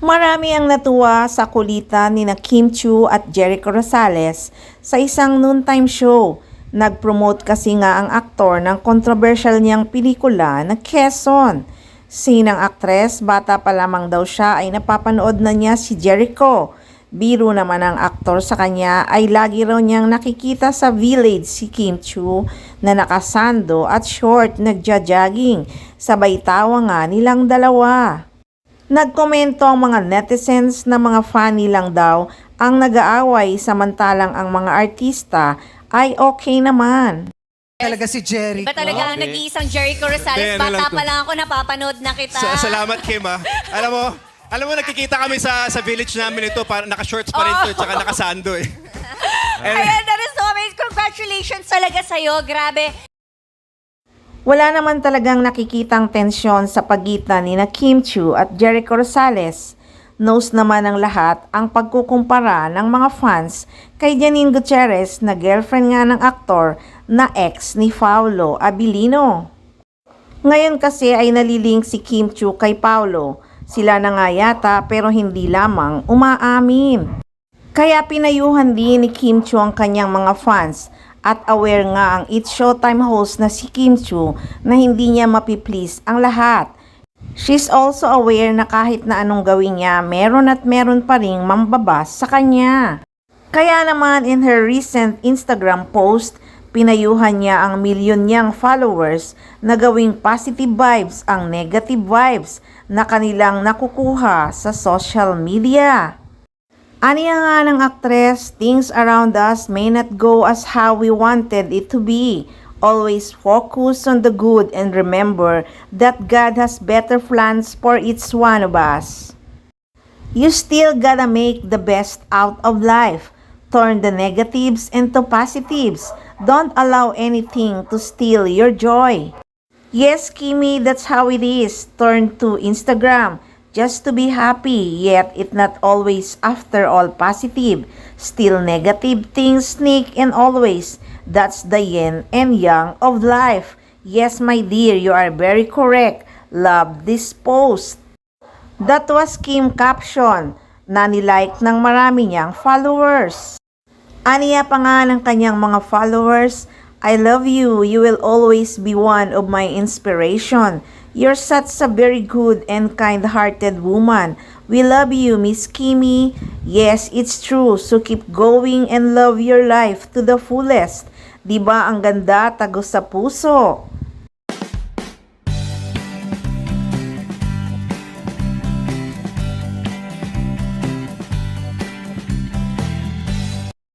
Marami ang natuwa sa kulitan ni na Kim Chiu at Jericho Rosales sa isang noontime show. Nag-promote kasi nga ang aktor ng controversial niyang pelikula na Quezon. Sinang aktres, bata pa lamang daw siya ay napapanood na niya si Jericho. Biro naman ang aktor sa kanya ay lagi raw niyang nakikita sa village si Kim Chiu na nakasando at short nagja-jogging. Sabay tawa nga nilang dalawa. Nagkomento ang mga netizens na mga funny lang daw ang nag-aaway samantalang ang mga artista ay okay naman. Talaga si Jericho. Ba talaga ang nag-iisang Jericho Rosales? Hindi, ano lang Bata to. pa lang ako, napapanood na kita. Salamat, Kim, ah. Alam mo, nakikita kami sa village namin ito, naka-shorts pa rin ito, tsaka nakasando eh. Ayan, that is so amazing. Congratulations talaga sa'yo. Grabe. Wala naman talagang nakikitang tensyon sa pagitan ni na Kim Chiu at Jericho Rosales. Knows naman ng lahat ang pagkukumpara ng mga fans kay Janine Gutierrez na girlfriend nga ng aktor na ex ni Paolo Abilino. Ngayon kasi ay nalilink si Kim Chiu kay Paolo. Sila na nga yata pero hindi lamang umaamin. Kaya pinayuhan din ni Kim Chiu ang kanyang mga fans at aware nga ang It's Showtime host na si Kim Chiu na hindi niya mapiplease ang lahat. She's also aware na kahit na anong gawin niya, meron at meron pa ring mambabas sa kanya. Kaya naman in her recent Instagram post, pinayuhan niya ang milyon niyang followers na gawing positive vibes ang negative vibes na kanilang nakukuha sa social media. Aniya nga ng aktres, things around us may not go as how we wanted it to be. Always focus on the good and remember that God has better plans for each one of us. You still gotta make the best out of life. Turn the negatives into positives. Don't allow anything to steal your joy. Yes, Kimi, that's how it is. Turn to Instagram just to be happy, yet it not always after all positive. Still negative things sneak in always. That's the yin and yang of life. Yes, my dear, you are very correct. Love this post. That was Kim caption na nilike ng marami niyang followers. Aniya pa nga ng kanyang mga followers, I love you. You will always be one of my inspiration. You're such a very good and kind-hearted woman. We love you, Miss Kimi. Yes, it's true. So keep going and love your life to the fullest. Diba ang ganda, tagos sa puso?